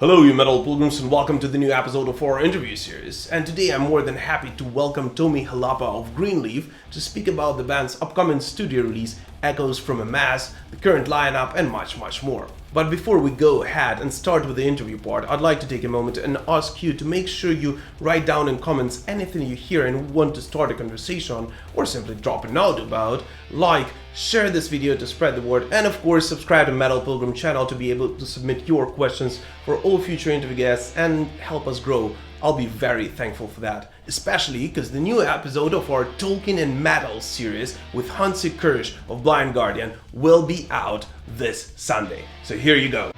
Hello, you metal pilgrims, and welcome to the new episode of our interview series. And today I'm more than happy to welcome Tommi Holappa of Greenleaf to speak about the band's upcoming studio release, Echoes from a Mass, the current lineup, and much, much more. But before we go ahead and start with the interview part, I'd like to take a moment and ask you to make sure you write down in comments anything you hear and want to start a conversation on, or simply drop a note about. Like, share this video to spread the word, and of course subscribe to Metal Pilgrim channel to be able to submit your questions for all future interview guests and help us grow. I'll be very thankful for that, especially because the new episode of our Tolkien and Metal series with Hansi Kirsch of Blind Guardian will be out this Sunday. So here you go.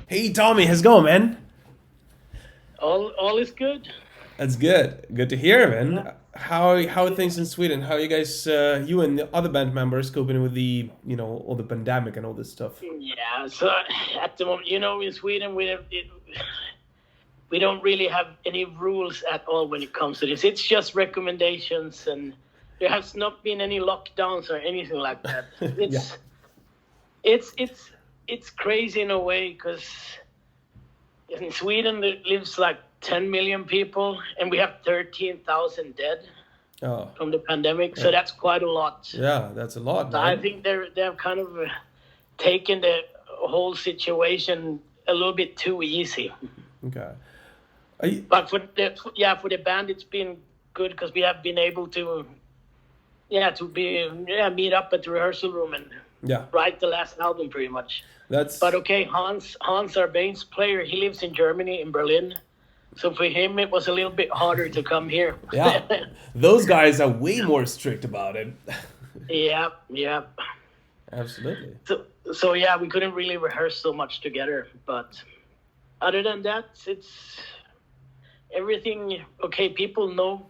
Hey Tommy, how's it going, man? All is good. That's good. Good to hear, man. Yeah. How are things in Sweden? How are you guys, you and the other band members, coping with the, all the pandemic and all this stuff? Yeah, so at the moment, in Sweden, we don't really have any rules at all when it comes to this. It's just recommendations, and there has not been any lockdowns or anything like that. It's crazy in a way, because in Sweden there lives like 10 million people, and we have 13,000 dead from the pandemic. So that's quite a lot. Yeah, that's a lot. So I think they've kind of taken the whole situation a little bit too easy. Okay. But for the band, it's been good because we have been able to meet up at the rehearsal room and write the last album pretty much. But okay, Hans, our bass player, he lives in Germany, in Berlin. So for him, it was a little bit harder to come here. Yeah, those guys are way more strict about it. Yeah. Absolutely. So yeah, we couldn't really rehearse so much together. But other than that, it's everything. Okay, people know.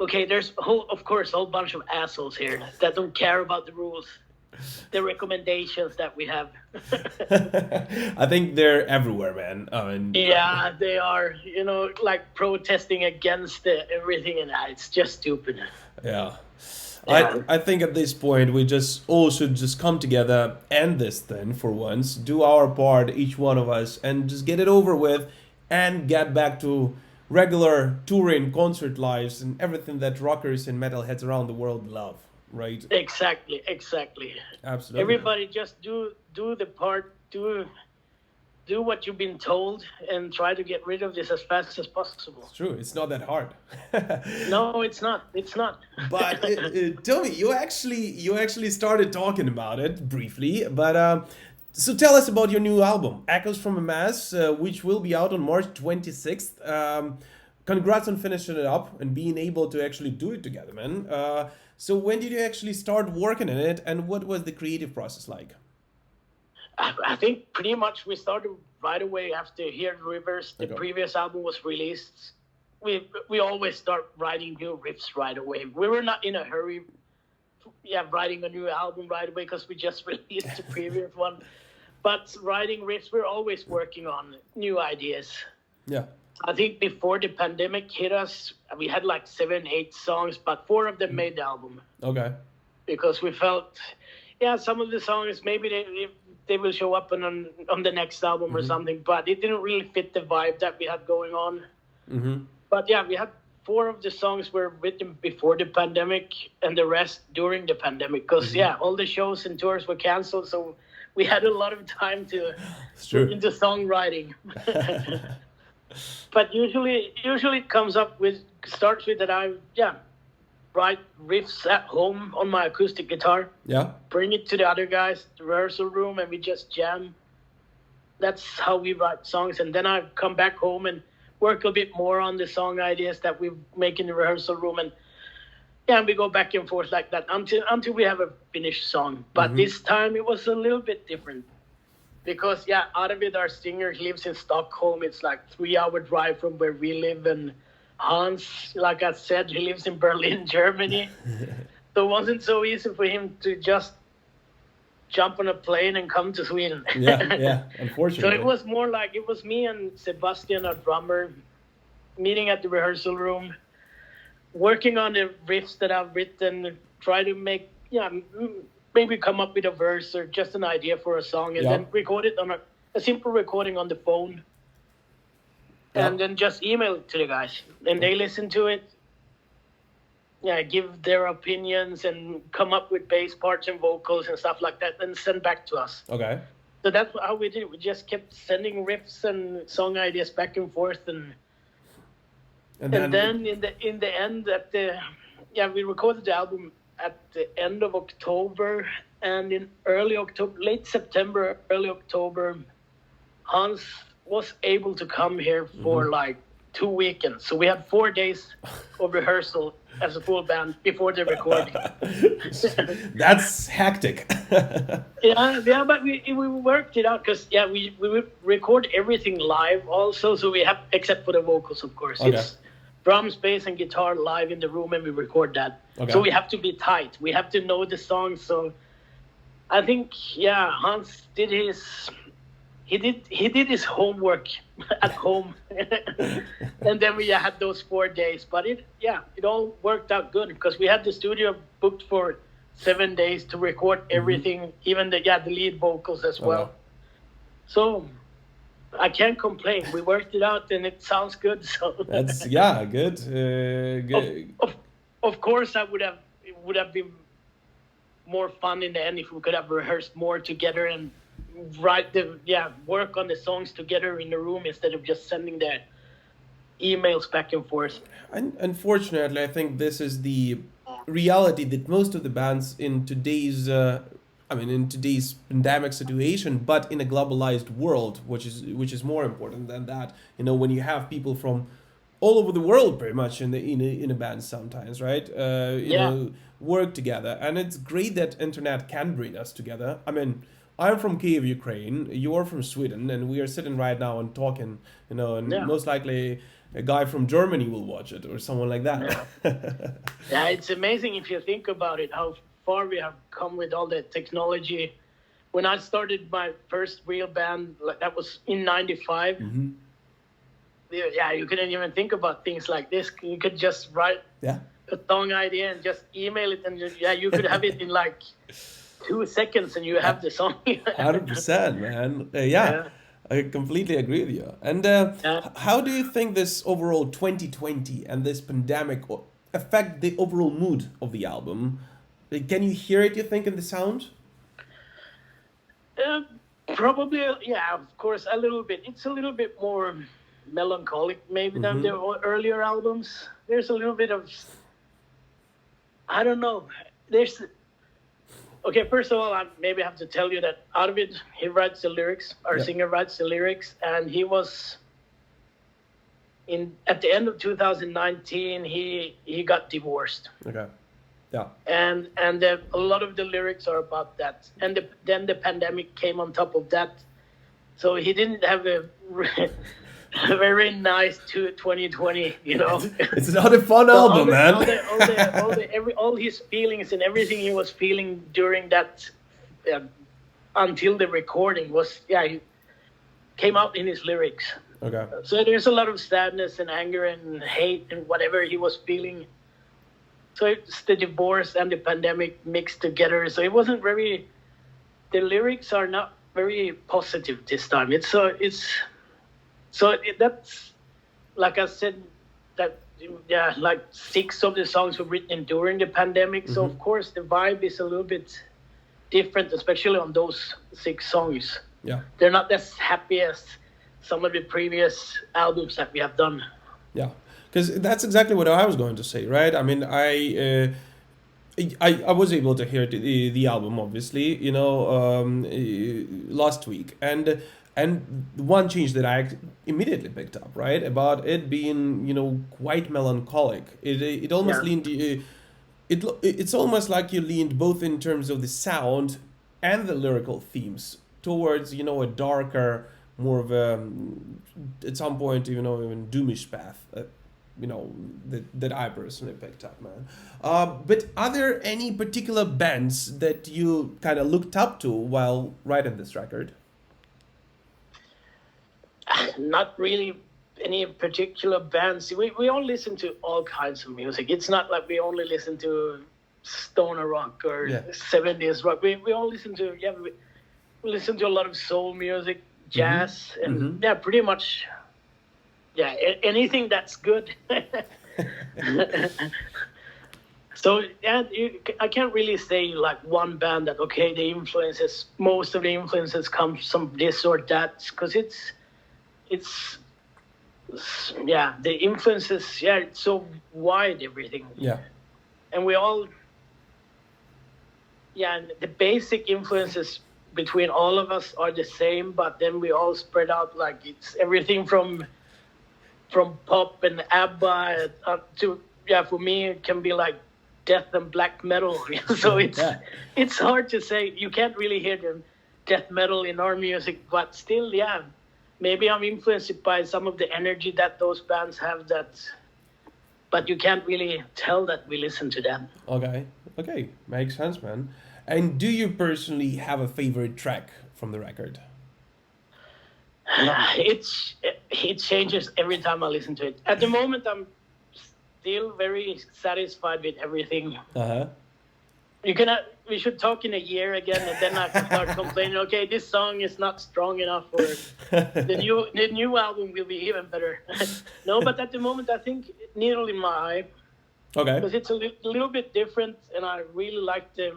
Okay, there's of course a whole bunch of assholes here that don't care about the rules, the recommendations that we have. I think they're everywhere, man. Yeah, they are. Like protesting against everything, and it's just stupid. Yeah. I think at this point we all should just come together, end this thing for once, do our part, each one of us, and just get it over with, and get back to regular touring, concert lives, and everything that rockers and metalheads around the world love. Right. Exactly. Absolutely. Everybody just do the part, do what you've been told, and try to get rid of this as fast as possible. It's true. It's not that hard. No, it's not. But Tommy, you actually started talking about it briefly. But so tell us about your new album, Echoes from a Mass, which will be out on March 26th. Congrats on finishing it up and being able to actually do it together, man. So when did you actually start working on it, and what was the creative process like? I think pretty much we started right away after Here Rivers. The previous album was released. We always start writing new riffs right away. We were not in a hurry, writing a new album right away because we just released the previous one. But writing riffs, we're always working on new ideas. Yeah. I think before the pandemic hit us, we had like 7-8 songs, but 4 of them made the album. Okay. Because we felt, some of the songs, maybe they will show up on the next album or something, but it didn't really fit the vibe that we had going on. Mm-hmm. But we had 4 of the songs were written before the pandemic and the rest during the pandemic. Because, all the shows and tours were canceled, so we had a lot of time to put into songwriting. But usually it starts with that I write riffs at home on my acoustic guitar. Yeah. Bring it to the other guys, the rehearsal room, and we just jam. That's how we write songs. And then I come back home and work a bit more on the song ideas that we make in the rehearsal room, and we go back and forth like that until we have a finished song. But this time it was a little bit different. Because, Arvid, our singer, he lives in Stockholm. It's like 3-hour drive from where we live. And Hans, like I said, he lives in Berlin, Germany. So it wasn't so easy for him to just jump on a plane and come to Sweden. Unfortunately. So it was more like, it was me and Sebastian, our drummer, meeting at the rehearsal room, working on the riffs that I've written, try to make, maybe come up with a verse or just an idea for a song, and then record it on a simple recording on the phone, and then just email it to the guys, and they listen to it. Yeah, give their opinions and come up with bass parts and vocals and stuff like that, and send back to us. Okay. So that's how we did it. We just kept sending riffs and song ideas back and forth, and then in the end, we recorded the album at the end of October, and in late September, early October, Hans was able to come here for like 2 weekends. So we had 4 days of rehearsal as a full band before the recording. That's hectic. yeah, but we worked it out because we would record everything live also. So we have, except for the vocals, of course. Okay. It's drums, bass, and guitar live in the room, and we record that. Okay. So we have to be tight. We have to know the songs. So I think Hans did his homework at home, and then we had those 4 days. But it all worked out good because we had the studio booked for 7 days to record everything, even the lead vocals as well. So I can't complain. We worked it out, and it sounds good. So that's good. Good. Of course, it would have been more fun in the end if we could have rehearsed more together and work on the songs together in the room instead of just sending the emails back and forth. And unfortunately, I think this is the reality that most of the bands in today's pandemic situation, but in a globalized world, which is more important than that. When you have people from all over the world, pretty much in a band sometimes, right? Work together, and it's great that internet can bring us together. I mean, I'm from Kiev, Ukraine. You are from Sweden, and we are sitting right now and talking. Most likely a guy from Germany will watch it or someone like that. Yeah, it's amazing if you think about it, how far we have come with all the technology. When I started my first real band, that was in '95. You couldn't even think about things like this. You could just write a song idea and just email it, and you could have it in like 2 seconds, and you have the song. 100%, man. I completely agree with you. And how do you think this overall 2020 and this pandemic affect the overall mood of the album? Can you hear it, you think, in the sound? Probably, of course, a little bit. It's a little bit more melancholic maybe than the earlier albums. There's a little bit of, I don't know. Okay, first of all, I maybe have to tell you that Arvid, he writes the lyrics, our singer writes the lyrics, and he was at the end of 2019, he got divorced. Okay. Yeah. And a lot of the lyrics are about that. And then the pandemic came on top of that. So he didn't have a very nice 2020, It's not a fun album, man. All his feelings and everything he was feeling during that, until the recording he came out in his lyrics. Okay. So there's a lot of sadness and anger and hate and whatever he was feeling. So it's the divorce and the pandemic mixed together. So it wasn't the lyrics are not very positive this time. That's, like I said, like 6 of the songs were written during the pandemic. So of course the vibe is a little bit different, especially on those 6 songs. Yeah. They're not as happy as some of the previous albums that we have done. Yeah. Because that's exactly what I was going to say, right? I mean, I was able to hear the album, obviously, last week, and one change that I immediately picked up, right, about it being quite melancholic. It almost leaned. It's almost like you leaned both in terms of the sound and the lyrical themes towards a darker, more of a at some point even doomish path. That I personally picked up, man. But are there any particular bands that you kind of looked up to while writing this record? Not really any particular bands. We all listen to all kinds of music. It's not like we only listen to stoner rock or 70s rock. We all listen to we listen to a lot of soul music, jazz, and pretty much anything that's good. So I can't really say like one band that most of the influences come from this or that, because it's the influences it's so wide, everything. And we all the basic influences between all of us are the same, but then we all spread out, like it's everything from pop and ABBA to for me it can be like death and black metal. So it's hard to say. You can't really hear the death metal in our music, but still maybe I'm influenced by some of the energy that those bands have, but you can't really tell that we listen to them. Okay, makes sense, man. And do you personally have a favorite track from the record? It changes every time I listen to it. At the moment, I'm still very satisfied with everything. We should talk in a year again, and then I can start complaining. Okay, this song is not strong enough, or the new album will be even better. No, but at the moment, I think Needle in My Eye. Because it's a little bit different, and I really like the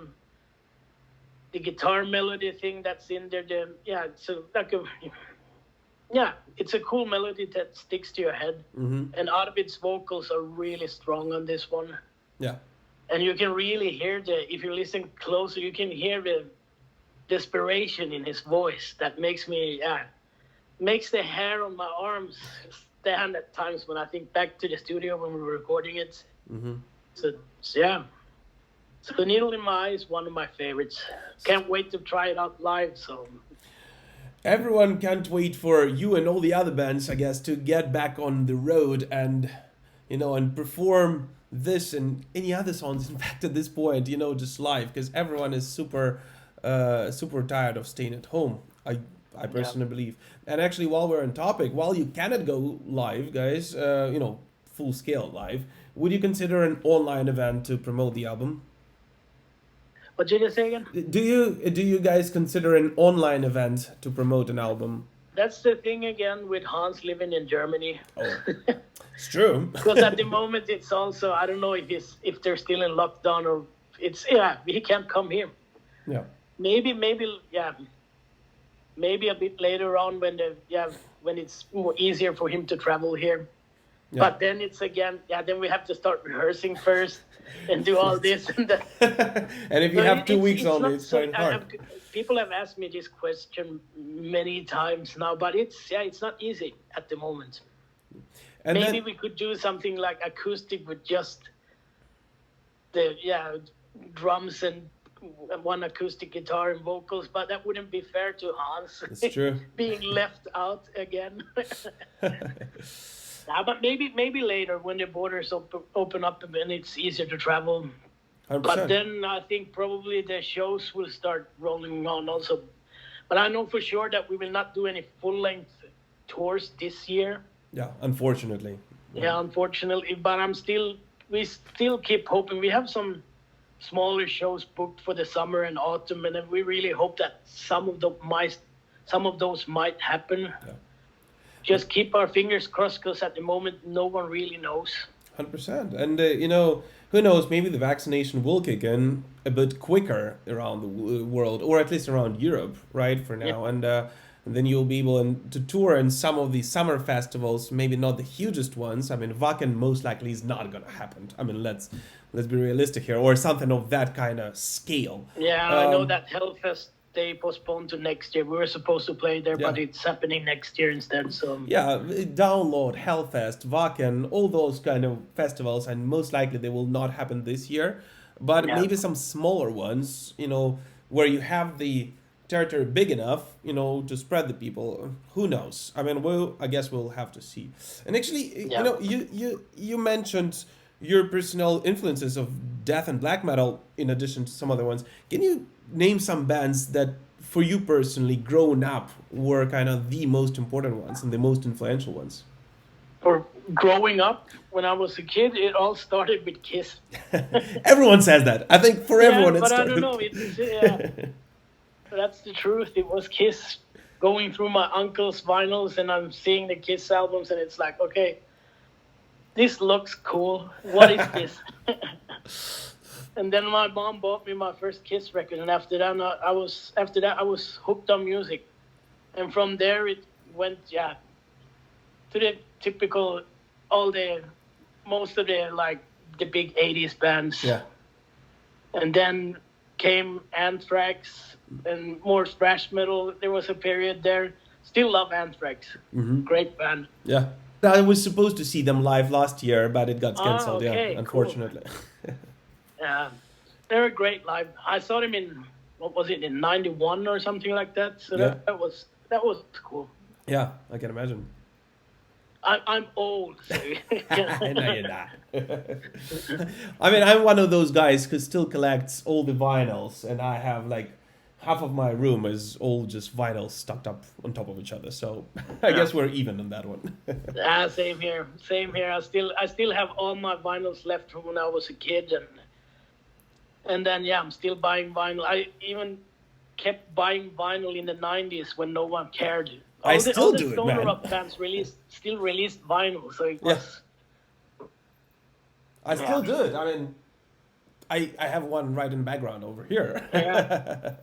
guitar melody thing that's in there. It's a cool melody that sticks to your head. And Arvid's vocals are really strong on this one. And you can really hear if you listen closer, you can hear the desperation in his voice. That makes the hair on my arms stand at times when I think back to the studio when we were recording it. So The Needle in My Eye is one of my favorites. Can't wait to try it out live. So everyone can't wait for you and all the other bands, I guess, to get back on the road and perform this and any other songs, in fact, at this point, just live, because everyone is super tired of staying at home. I personally believe. And actually, while we're on topic, while you cannot go live, guys, full scale live, would you consider an online event to promote the album? What did you say again? Do you guys consider an online event to promote an album? That's the thing again with Hans living in Germany. Oh, it's true. Because at the moment it's also, I don't know if they're still in lockdown, or he can't come here. Yeah. Maybe a bit later on when it's more easier for him to travel here. Yeah. But then it's again, then we have to start rehearsing first and do all this and that. And if you have 2 weeks only, it's quite hard. People have asked me this question many times now, but it's not easy at the moment. And maybe we could do something like acoustic with just the drums and one acoustic guitar and vocals, but that wouldn't be fair to Hans. It's true. Being left out again. But maybe later when the borders open up and it's easier to travel. 100%. But then I think probably the shows will start rolling on also. But I know for sure that we will not do any full-length tours this year. Yeah, unfortunately. Yeah, unfortunately. But we still keep hoping. We have some smaller shows booked for the summer and autumn, and we really hope that some of those might happen. Yeah. Just keep our fingers crossed, because at the moment no one really knows. 100%. And who knows, maybe the vaccination will kick in a bit quicker around the world, or at least around Europe, right, for now. Yeah. And then you'll be able to tour in some of the summer festivals, maybe not the hugest ones. I mean, Wacken most likely is not going to happen. I mean, let's be realistic here, or something of that kind of scale. Yeah, I know that Hellfest, they postponed to next year. We were supposed to play there, but it's happening next year instead. So Download, Hellfest, Wacken, all those kind of festivals, and most likely they will not happen this year. But maybe some smaller ones, where you have the territory big enough, to spread the people. Who knows? I mean, I guess we'll have to see. And actually, you mentioned your personal influences of death and black metal in addition to some other ones. Can you name some bands that for you personally growing up were kind of the most important ones and the most influential ones? for growing up, when I was a kid, it all started with Kiss. Everyone says that. I think for everyone it but started. I don't know. That's the truth. It was Kiss. Going through my uncle's vinyls, and I'm seeing the Kiss albums, and it's like, okay, this looks cool. What is this? And then my mom bought me my first Kiss record, and after that I was hooked on music, and from there it went to the typical most of the like the big 80s bands. Yeah. And then came Anthrax and more thrash metal. There was a period there. Still love Anthrax. Mm-hmm. Great band. Yeah. I was supposed to see them live last year, but it got cancelled. Unfortunately. Cool. Yeah, they're great live. I saw them in in '91 or something like that. So that was cool. Yeah, I can imagine. I'm old. So No, you're not. I mean, I'm one of those guys who still collects all the vinyls, and I have like half of my room is all just vinyls stacked up on top of each other. So I guess we're even on that one. Same here. I still have all my vinyls left from when I was a kid, and then I'm still buying vinyl. I even kept buying vinyl in the '90s when no one cared. I still do it, man. Stoner rock bands still released vinyl, so it was. I still do it. I mean, I have one right in the background over here. Yeah.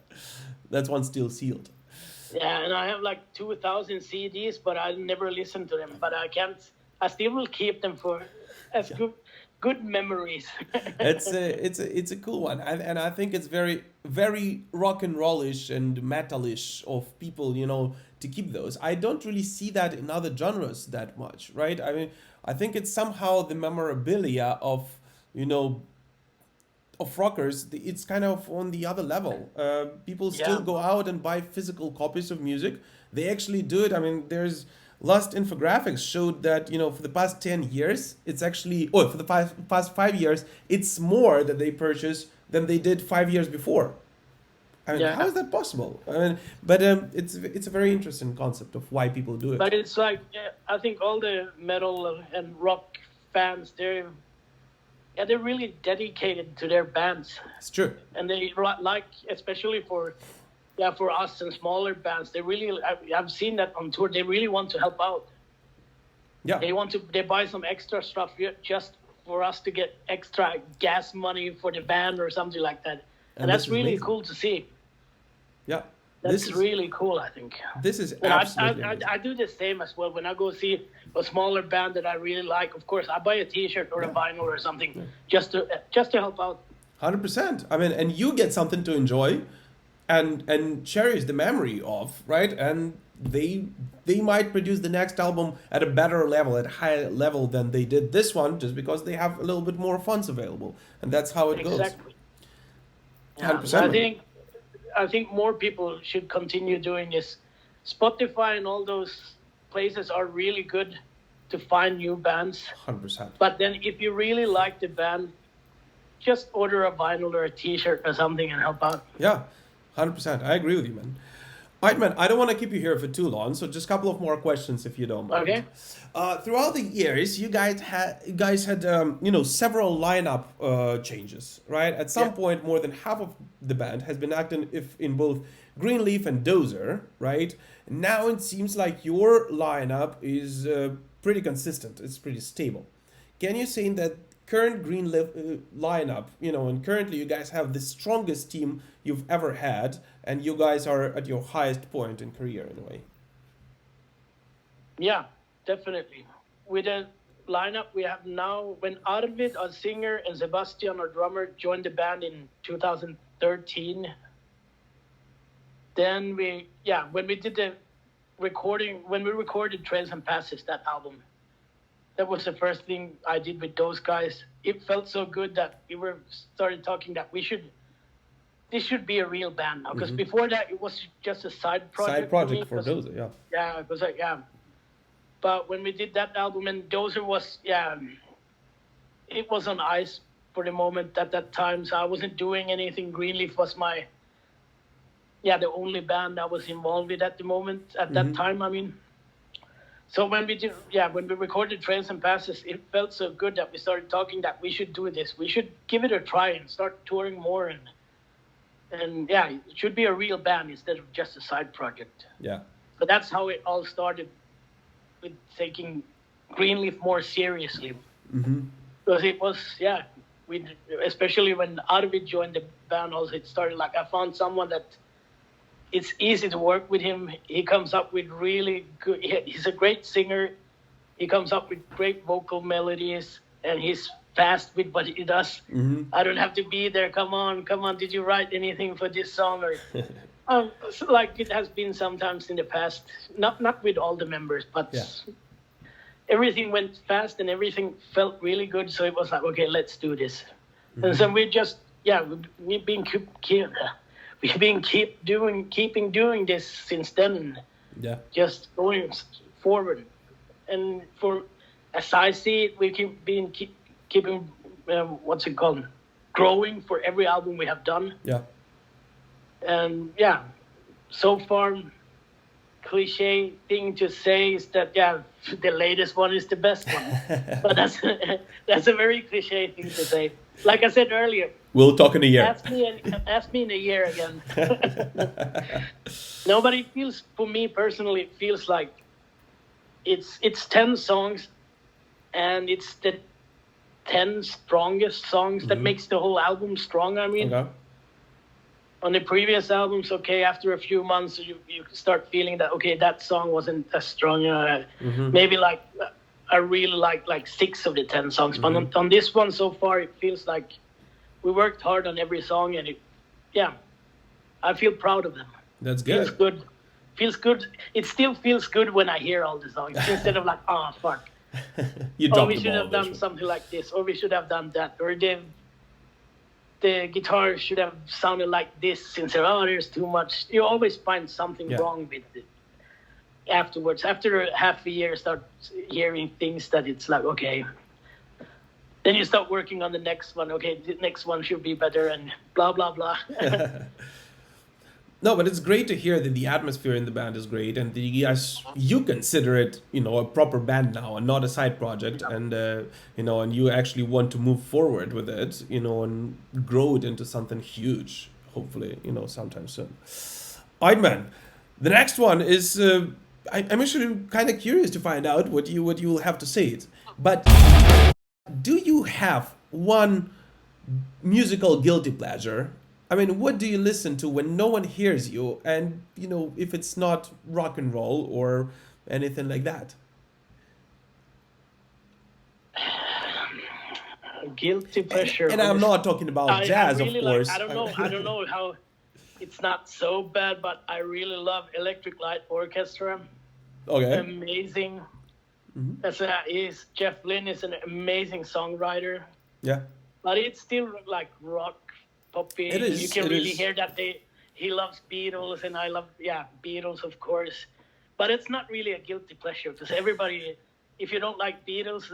That's one still sealed. Yeah, and I have like 2,000 CDs, but I never listen to them. But I still will keep them for good memories. It's a cool one, and I think it's very, very rock and rollish and metalish of people, to keep those. I don't really see that in other genres that much, right? I mean, I think it's somehow the memorabilia of, of rockers. It's kind of on the other level. People still go out and buy physical copies of music. They actually do it. I mean, there's last infographics showed that, for the past 10 years, it's actually, for the past 5 years, it's more that they purchase than they did 5 years before. I mean, how is that possible? I mean, but it's a very interesting concept of why people do it. But it's like, I think all the metal and rock fans, they're really dedicated to their bands. It's true. And they like, especially for us and smaller bands, they really, I've seen that on tour, they really want to help out. Yeah. They buy some extra stuff just for us to get extra gas money for the band or something like that. And that's really amazing. Cool to see. Yeah. That's really cool, I think. This is absolutely I do the same as well. When I go see a smaller band that I really like, of course, I buy a T-shirt or a vinyl or something just to help out. 100%. I mean, and you get something to enjoy and cherish the memory of, right? And they might produce the next album at a better level, at a higher level than they did this one, just because they have a little bit more funds available. And that's how it goes. Exactly. 100%. I think more people should continue doing this. Spotify and all those places are really good to find new bands. 100%. But then if you really like the band, just order a vinyl or a T-shirt or something and help out. Yeah, 100%. I agree with you, man. All right, man, I don't want to keep you here for too long, so just a couple of more questions if you don't mind. Okay. Throughout the years, you guys had several lineup changes, right? At some point, more than half of the band has been active in both Greenleaf and Dozer, right? Now it seems like your lineup is pretty consistent. It's pretty stable. Can you say that current Greenleaf lineup, and currently you guys have the strongest team you've ever had, and you guys are at your highest point in career in a way? Yeah, definitely. With the lineup we have now, when Arvid, our singer, and Sebastian, our drummer, joined the band in 2013, then when we did the recording, when we recorded Trails and Passes, that album, that was the first thing I did with those guys. It felt so good that we started talking that this should be a real band now. Because before that, it was just a side project. Side project for Dozer, yeah. Yeah, it was like, But when we did that album, and Dozer was, it was on ice for the moment at that time. So I wasn't doing anything. Greenleaf was the only band I was involved with at the moment, at that time, I mean. So when we recorded Trails and Passes, it felt so good that we started talking that we should do this. We should give it a try and start touring more, and yeah, it should be a real band instead of just a side project. Yeah. But that's how it all started, with taking Greenleaf more seriously. Mm-hmm. Because it was, especially when Arvid joined the band, also it started like I found someone that it's easy to work with him. He comes up with really good, he's a great singer. He comes up with great vocal melodies, and he's fast with what he does. Mm-hmm. I don't have to be there. Come on. Did you write anything for this song? Or so like it has been sometimes in the past, not with all the members, but everything went fast and everything felt really good. So it was like, okay, let's do this. Mm-hmm. And so we just, we've been keeping doing this since then. Yeah. Just going forward. And as I see it, we keeping growing for every album we have done. Yeah. And so far, cliche thing to say is that the latest one is the best one. But that's a very cliche thing to say. Like I said earlier, we'll talk in a year. Ask me in a year again. Nobody feels, for me personally, it feels like it's 10 songs, and it's the 10 strongest songs that makes the whole album strong. I mean, on the previous albums, after a few months, you start feeling that, that song wasn't as strong. Maybe like I really like 6 of the 10 songs. But on this one so far, it feels like we worked hard on every song, and I feel proud of them. That's good. Feels good. It still feels good when I hear all the songs instead of like, fuck. We should have done something like this, or we should have done that, or the guitar should have sounded like this instead of, there's too much. You always find something wrong with it afterwards. After half a year, start hearing things that it's like, okay. Then you start working on the next one. Okay, the next one should be better, and blah, blah, blah. No, but it's great to hear that the atmosphere in the band is great, and you consider it, a proper band now and not a side project, and and you actually want to move forward with it, and grow it into something huge, hopefully, sometime soon. All right, man. The next one is I'm actually kind of curious to find out what you will have to say. But do you have one musical guilty pleasure? I mean, what do you listen to when no one hears you, and if it's not rock and roll or anything like that? Guilty pleasure. And I'm not talking about jazz, really, of course. I don't know how it's not so bad, but I really love Electric Light Orchestra. Okay. Amazing. Mm-hmm. Jeff Lynne is an amazing songwriter. Yeah. But it's still like rock. Poppy. It is. You can really hear that he loves Beatles, and I love Beatles, of course. But it's not really a guilty pleasure, because everybody, if you don't like Beatles,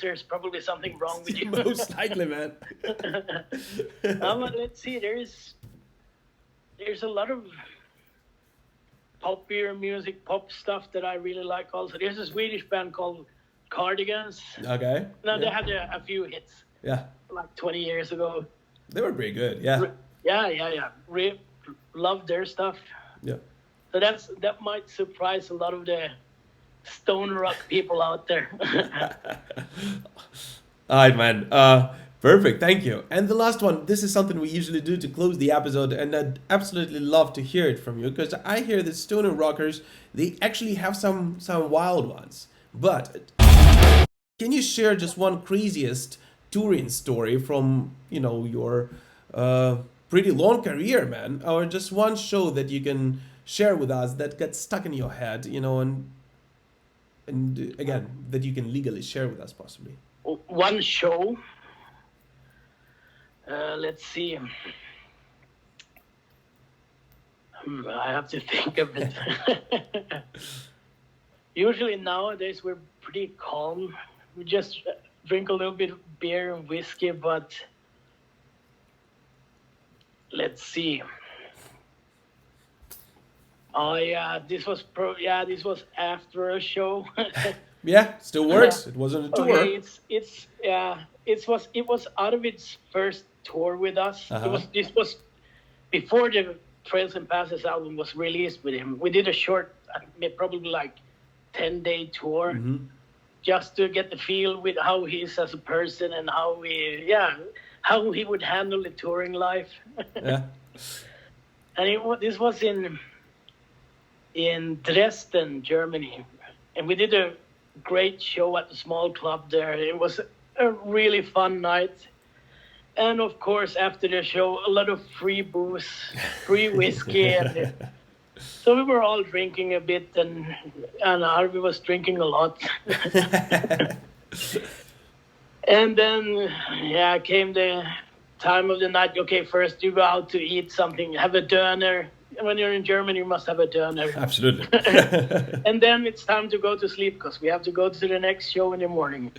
there's probably something wrong with you. Most likely, man. But let's see. There's a lot of poppier music, pop stuff that I really like. Also, there's a Swedish band called Cardigans. Okay. Now they had a few hits. Yeah. Like 20 years ago. They were pretty good, yeah. Yeah. Love their stuff. Yeah. So that might surprise a lot of the stone rock people out there. All right, man. Perfect, thank you. And the last one, this is something we usually do to close the episode, and I'd absolutely love to hear it from you, because I hear that stoner rockers, they actually have some wild ones. But can you share just one craziest touring story from your pretty long career, man, or just one show that you can share with us that got stuck in your head, and again that you can legally share with us, possibly? One show. Let's see. I have to think of it. Usually nowadays we're pretty calm. We just drink a little bit of beer and whiskey, but let's see. Oh yeah, this was after a show. Yeah, still works. It wasn't a tour. Okay, it was out of its first tour with us. This was before the Trails and Passes album was released with him. We did a short, probably like 10-day tour, just to get the feel with how he is as a person and how he would handle the touring life. Yeah. And this was in Dresden, Germany, and we did a great show at the small club there. It was a really fun night. And of course, after the show, a lot of free booze, free whiskey. And so we were all drinking a bit, and Harvey was drinking a lot. And then, came the time of the night. Okay, first you go out to eat something, have a döner. When you're in Germany, you must have a döner. Absolutely. And then it's time to go to sleep because we have to go to the next show in the morning.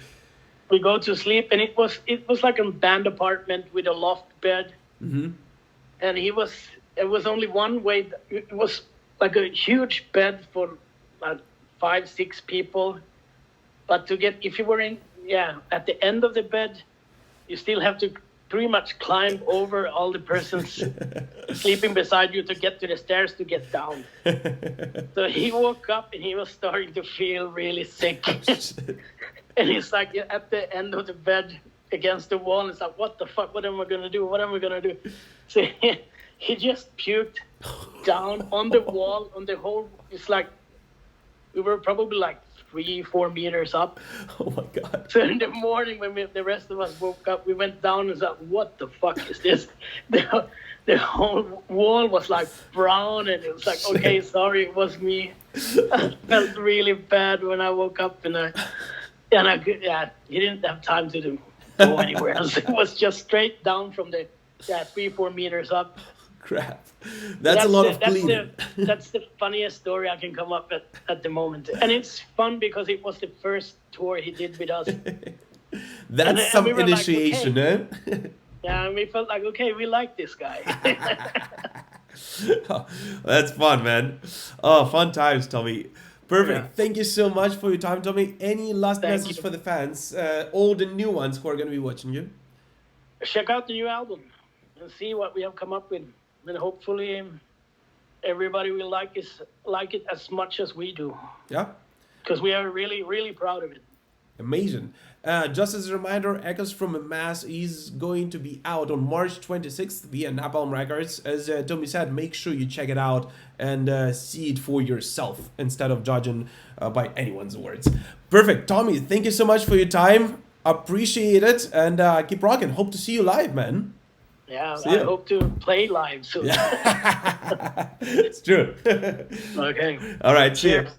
We go to sleep, and it was like a band apartment with a loft bed. And it was only one way. It was like a huge bed for like 5-6 people. But if you were at the end of the bed, you still have to pretty much climb over all the persons sleeping beside you to get to the stairs to get down. So he woke up and he was starting to feel really sick. And he's like at the end of the bed against the wall. And it's like, what the fuck? What am I going to do? What am I going to do? So he just puked down on the wall, on the whole. It's like we were probably like 3-4 meters up. Oh my God. So in the morning when the rest of us woke up, we went down and said, what the fuck is this? The whole wall was like brown, and it was like, okay, sorry, it was me. I felt really bad when I woke up, he didn't have time to go anywhere else. It was just straight down from the 3-4 meters up. Crap. That's a lot of cleaning. That's the funniest story I can come up at the moment. And it's fun because it was the first tour he did with us. That's some initiation, like, okay. Yeah, and we felt like, okay, we like this guy. Oh, that's fun, man. Oh, fun times, Tommy. Perfect. Yeah. Thank you so much for your time, Tommy. Any last message for the fans, all the new ones who are going to be watching you? Check out the new album and see what we have come up with. And hopefully everybody will like it as much as we do. Yeah. Because we are really, really proud of it. Amazing. Just as a reminder, Echoes from a Mass is going to be out on March 26th via Napalm Records. As Tommy said, make sure you check it out and see it for yourself instead of judging by anyone's words. Perfect. Tommy, thank you so much for your time. Appreciate it, and keep rocking. Hope to see you live, man. Yeah, I hope to play live soon. Yeah. It's true. Okay. All right, cheers.